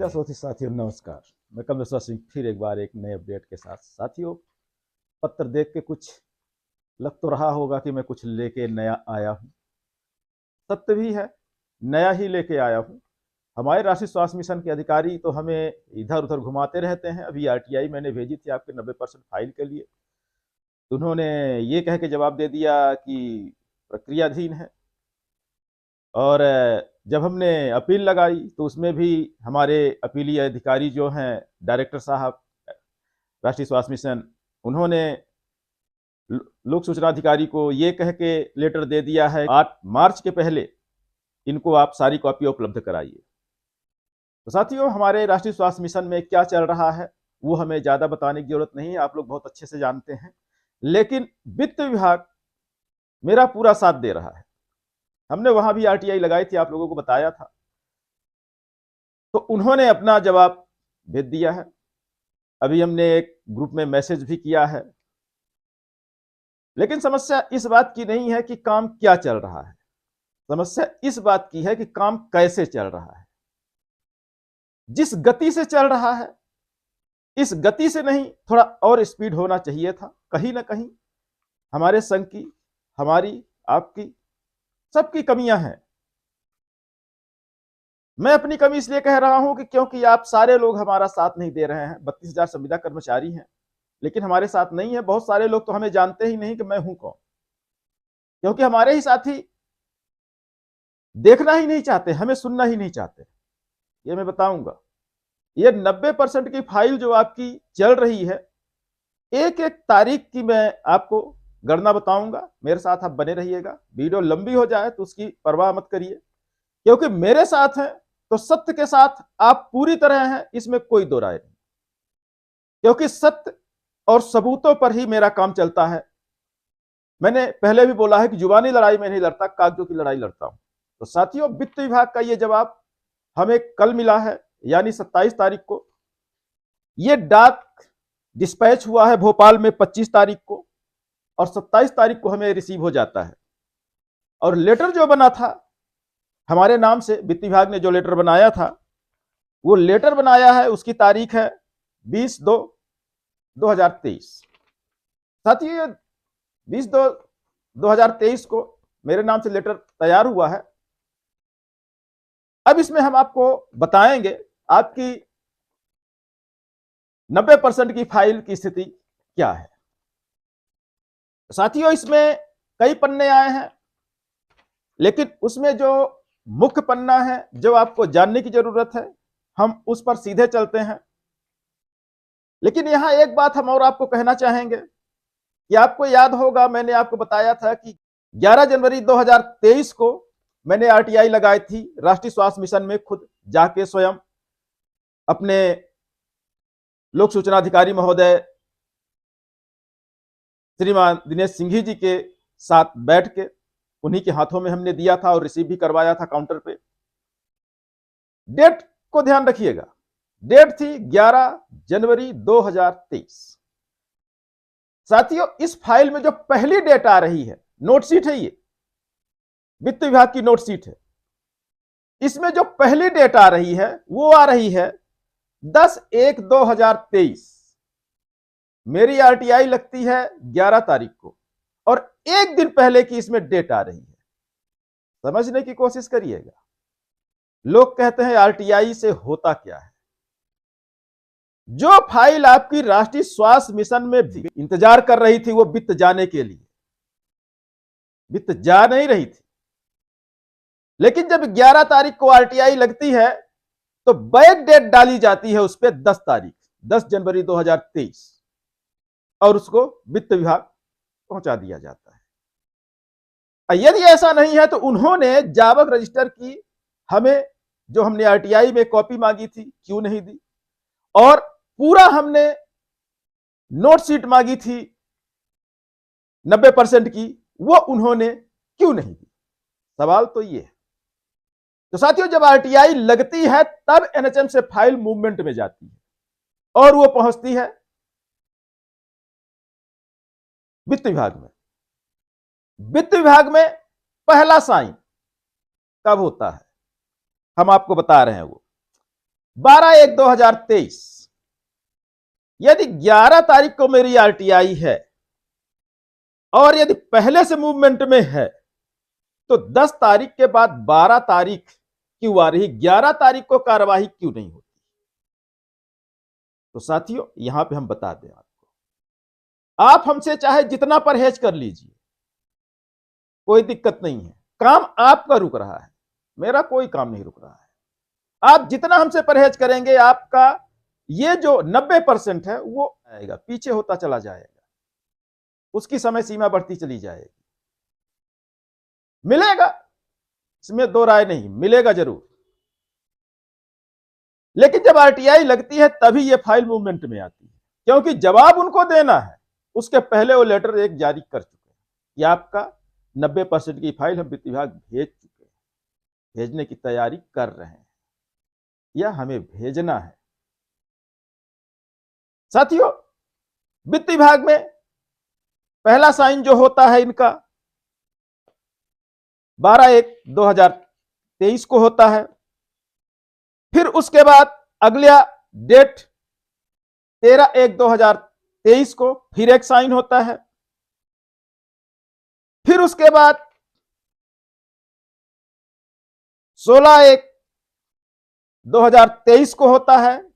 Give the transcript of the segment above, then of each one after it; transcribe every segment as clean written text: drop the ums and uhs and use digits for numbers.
मेरा साथियों नमस्कार। मैं कमलेश्वर सिंह फिर एक बार एक नए अपडेट के साथ। साथियों, पत्र देख के कुछ लग तो रहा होगा कि मैं कुछ लेके नया आया हूँ। सत्य भी है, नया ही लेके आया हूँ। हमारे राष्ट्रीय स्वास्थ्य मिशन के अधिकारी तो हमें इधर उधर घुमाते रहते हैं। अभी आरटीआई मैंने भेजी थी आपके 90% फाइल के लिए, तो उन्होंने ये कह के जवाब दे दिया कि प्रक्रियाधीन है। और जब हमने अपील लगाई तो उसमें भी हमारे अपीलीय अधिकारी जो हैं, डायरेक्टर साहब राष्ट्रीय स्वास्थ्य मिशन, उन्होंने लोक सूचना अधिकारी को ये कह के लेटर दे दिया है 8 मार्च के पहले इनको आप सारी कॉपी उपलब्ध कराइए। तो साथियों, हमारे राष्ट्रीय स्वास्थ्य मिशन में क्या चल रहा है वो हमें ज्यादा बताने की जरूरत नहीं है, आप लोग बहुत अच्छे से जानते हैं। लेकिन वित्त विभाग मेरा पूरा साथ दे रहा है। हमने वहां भी आरटीआई लगाई थी, आप लोगों को बताया था, तो उन्होंने अपना जवाब भेज दिया है। अभी हमने एक ग्रुप में मैसेज भी किया है। लेकिन समस्या इस बात की नहीं है कि काम क्या चल रहा है, समस्या इस बात की है कि काम कैसे चल रहा है। जिस गति से चल रहा है, इस गति से नहीं, थोड़ा और स्पीड होना चाहिए था। कहीं ना कहीं हमारे संघ की, हमारी, आपकी, सबकी कमियां हैं। मैं अपनी कमी इसलिए कह रहा हूं कि क्योंकि आप सारे लोग हमारा साथ नहीं दे रहे हैं। 32,000 संविदा कर्मचारी हैं, लेकिन हमारे साथ नहीं है। बहुत सारे लोग तो हमें जानते ही नहीं कि मैं हूं कौन, क्योंकि हमारे ही साथी देखना ही नहीं चाहते, हमें सुनना ही नहीं चाहते। ये मैं बताऊंगा। ये 90% की फाइल जो आपकी चल रही है, एक एक तारीख की मैं आपको गणना बताऊंगा। मेरे साथ आप बने रहिएगा। वीडियो लंबी हो जाए तो उसकी परवाह मत करिए, क्योंकि मेरे साथ हैं तो सत्य के साथ आप पूरी तरह हैं, इसमें कोई दो राय नहीं। क्योंकि सत्य और सबूतों पर ही मेरा काम चलता है। मैंने पहले भी बोला है कि जुबानी लड़ाई में नहीं लड़ता, कागजों की लड़ाई लड़ता हूं। तो साथियों, वित्त विभाग का यह जवाब हमें कल मिला है, यानी 27 तारीख को। यह डाक डिस्पैच हुआ है भोपाल में 25 तारीख को, और 27 तारीख को हमें रिसीव हो जाता है। और लेटर जो बना था हमारे नाम से, वित्त विभाग ने जो लेटर बनाया था, वो लेटर बनाया है, उसकी तारीख है 20/2/2023। साथियों, 20/2/2023 को मेरे नाम से लेटर तैयार हुआ है। अब इसमें हम आपको बताएंगे आपकी 90% की फाइल की स्थिति क्या है। साथियों, इसमें कई पन्ने आए हैं, लेकिन उसमें जो मुख्य पन्ना है, जो आपको जानने की जरूरत है, हम उस पर सीधे चलते हैं। लेकिन यहां एक बात हम और आपको कहना चाहेंगे कि आपको याद होगा, मैंने आपको बताया था कि 11 जनवरी 2023 को मैंने आरटीआई लगाई थी राष्ट्रीय स्वास्थ्य मिशन में, खुद जाके स्वयं अपने लोक सूचना अधिकारी महोदय श्रीमान दिनेश सिंघी जी के साथ बैठ के उन्हीं के हाथों में हमने दिया था और रिसीव भी करवाया था काउंटर पे। डेट को ध्यान रखिएगा, डेट थी 11 जनवरी 2023। साथियों, इस फाइल में जो पहली डेट आ रही है, नोटशीट है, ये वित्त विभाग की नोटशीट है। इसमें जो पहली डेट आ रही है वो आ रही है 10/1/2023। मेरी आरटीआई लगती है 11 तारीख को, और एक दिन पहले की इसमें डेट आ रही है। समझने की कोशिश करिएगा। लोग कहते हैं आरटीआई से होता क्या है। जो फाइल आपकी राष्ट्रीय स्वास्थ्य मिशन में इंतजार कर रही थी, वो वित्त जाने के लिए, वित्त जा नहीं रही थी। लेकिन जब 11 तारीख को आरटीआई लगती है तो बैक डेट डाली जाती है उस पर 10 तारीख, 10 जनवरी 2023, और उसको वित्त विभाग पहुंचा दिया जाता है। यदि ऐसा नहीं है तो उन्होंने जावक रजिस्टर की हमें, जो हमने आरटीआई में कॉपी मांगी थी, क्यों नहीं दी? और पूरा हमने नोटशीट मांगी थी 90% की, वो उन्होंने क्यों नहीं दी? सवाल तो ये है। तो साथियों, जब आरटीआई लगती है तब एनएचएम से फाइल मूवमेंट में जाती है और वो पहुंचती है वित्त विभाग में। वित्त विभाग में पहला साइन कब होता है, हम आपको बता रहे हैं। वो 12/1/2023 यदि 11 तारीख को मेरी आरटीआई है और यदि पहले से मूवमेंट में है तो 10 तारीख के बाद 12 तारीख क्यों आ रही, 11 तारीख को कार्यवाही क्यों नहीं होती? तो साथियों यहां पे हम बता दें आपको, आप हमसे चाहे जितना परहेज कर लीजिए, कोई दिक्कत नहीं है। काम आपका रुक रहा है, मेरा कोई काम नहीं रुक रहा है। आप जितना हमसे परहेज करेंगे, आपका ये जो 90% है वो आएगा, पीछे होता चला जाएगा, उसकी समय सीमा बढ़ती चली जाएगी। मिलेगा, इसमें दो राय नहीं, मिलेगा जरूर। लेकिन जब आरटीआई लगती है तभी ये फाइल मूवमेंट में आती है, क्योंकि जवाब उनको देना है, उसके पहले वो लेटर एक जारी कर चुके हैं कि आपका 90% की फाइल हम वित्त विभाग भेज चुके हैं, भेजने की तैयारी कर रहे हैं या हमें भेजना है। साथियों, वित्त विभाग में पहला साइन जो होता है इनका 12/1/2023 को होता है। फिर उसके बाद अगला डेट 13/1/2023 को फिर एक साइन होता है। फिर उसके बाद 16/1/2023 को होता है।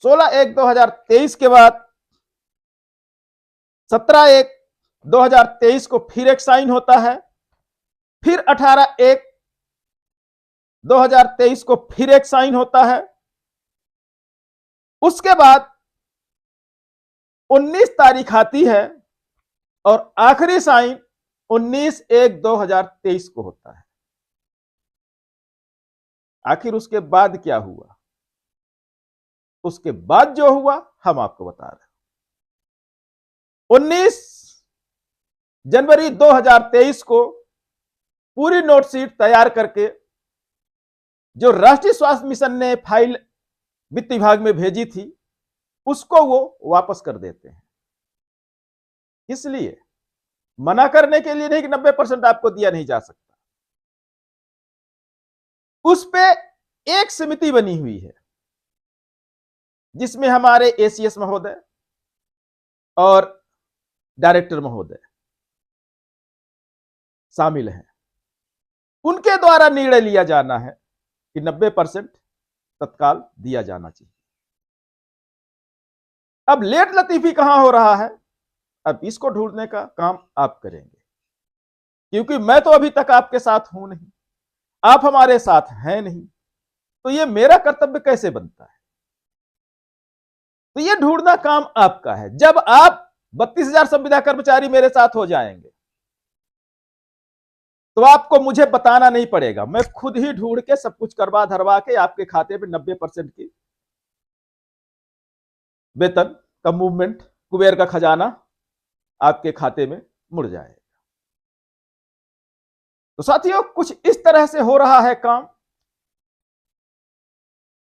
सोलह 1/2023 के बाद 17/1/2023 को फिर एक साइन होता है। फिर 18/1/2023 को फिर एक साइन होता है। उसके बाद 19 तारीख आती है और आखिरी साइन 19/1/2023 को होता है। आखिर उसके बाद क्या हुआ? उसके बाद जो हुआ हम आपको बता रहे हैं। 19 जनवरी 2023 को पूरी नोटशीट तैयार करके जो राष्ट्रीय स्वास्थ्य मिशन ने फाइल वित्त विभाग में भेजी थी, उसको वो वापस कर देते हैं। इसलिए मना करने के लिए नहीं कि 90% आपको दिया नहीं जा सकता, उस पे एक समिति बनी हुई है जिसमें हमारे एसीएस महोदय और डायरेक्टर महोदय शामिल हैं। उनके द्वारा निर्णय लिया जाना है कि 90% तत्काल दिया जाना चाहिए। अब लेट लतीफी कहां हो रहा है, अब इसको ढूंढने का काम आप करेंगे, क्योंकि मैं तो अभी तक आपके साथ हूं नहीं, आप हमारे साथ हैं नहीं, तो ये मेरा कर्तव्य कैसे बनता है? तो ये ढूंढना काम आपका है। जब आप 32,000 संविदा कर्मचारी मेरे साथ हो जाएंगे तो आपको मुझे बताना नहीं पड़ेगा, मैं खुद ही ढूंढ के सब कुछ करवा धरवा के आपके खाते में 90% की वेतन का मूवमेंट, कुबेर का खजाना आपके खाते में मुड़ जाएगा। तो साथियों, कुछ इस तरह से हो रहा है काम।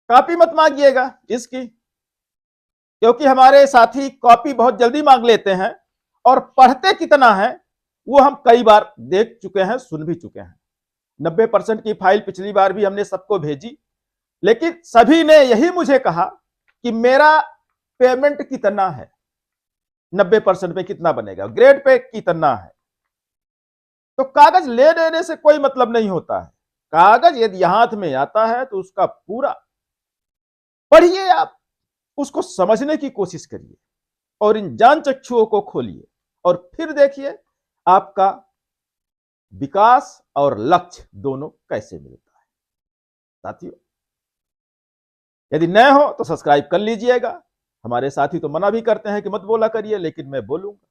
कॉपी मत मांगिएगा इसकी, क्योंकि हमारे साथी कॉपी बहुत जल्दी मांग लेते हैं और पढ़ते कितना है वो हम कई बार देख चुके हैं, सुन भी चुके हैं। 90% की फाइल पिछली बार भी हमने सबको भेजी, लेकिन सभी ने यही मुझे कहा कि मेरा पेमेंट कितना है, 90% में कितना बनेगा, ग्रेड पे कितना है। तो कागज ले लेने से कोई मतलब नहीं होता है। कागज यदि हाथ में आता है तो उसका पूरा पढ़िए, आप उसको समझने की कोशिश करिए और इन जान चक्षुओं को खोलिए और फिर देखिए आपका विकास और लक्ष्य दोनों कैसे मिलता है। साथियों, यदि नए हो तो सब्सक्राइब कर लीजिएगा। हमारे साथी तो मना भी करते हैं कि मत बोला करिए, लेकिन मैं बोलूंगा।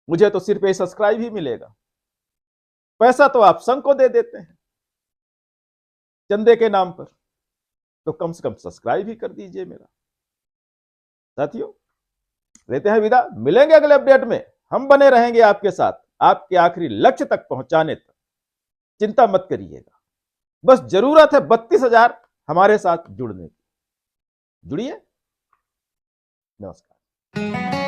मुझे तो सिर्फ ये सब्सक्राइब ही मिलेगा, पैसा तो आप संघ को दे देते हैं चंदे के नाम पर, तो कम से कम सब्सक्राइब ही कर दीजिए मेरा। साथियों, लेते हैं विदा, मिलेंगे अगले अपडेट में। हम बने रहेंगे आपके साथ, आपके आखिरी लक्ष्य तक पहुंचाने तक। चिंता मत करिएगा, बस जरूरत है 32,000 हमारे साथ जुड़ने की। जुड़िए। नमस्कार।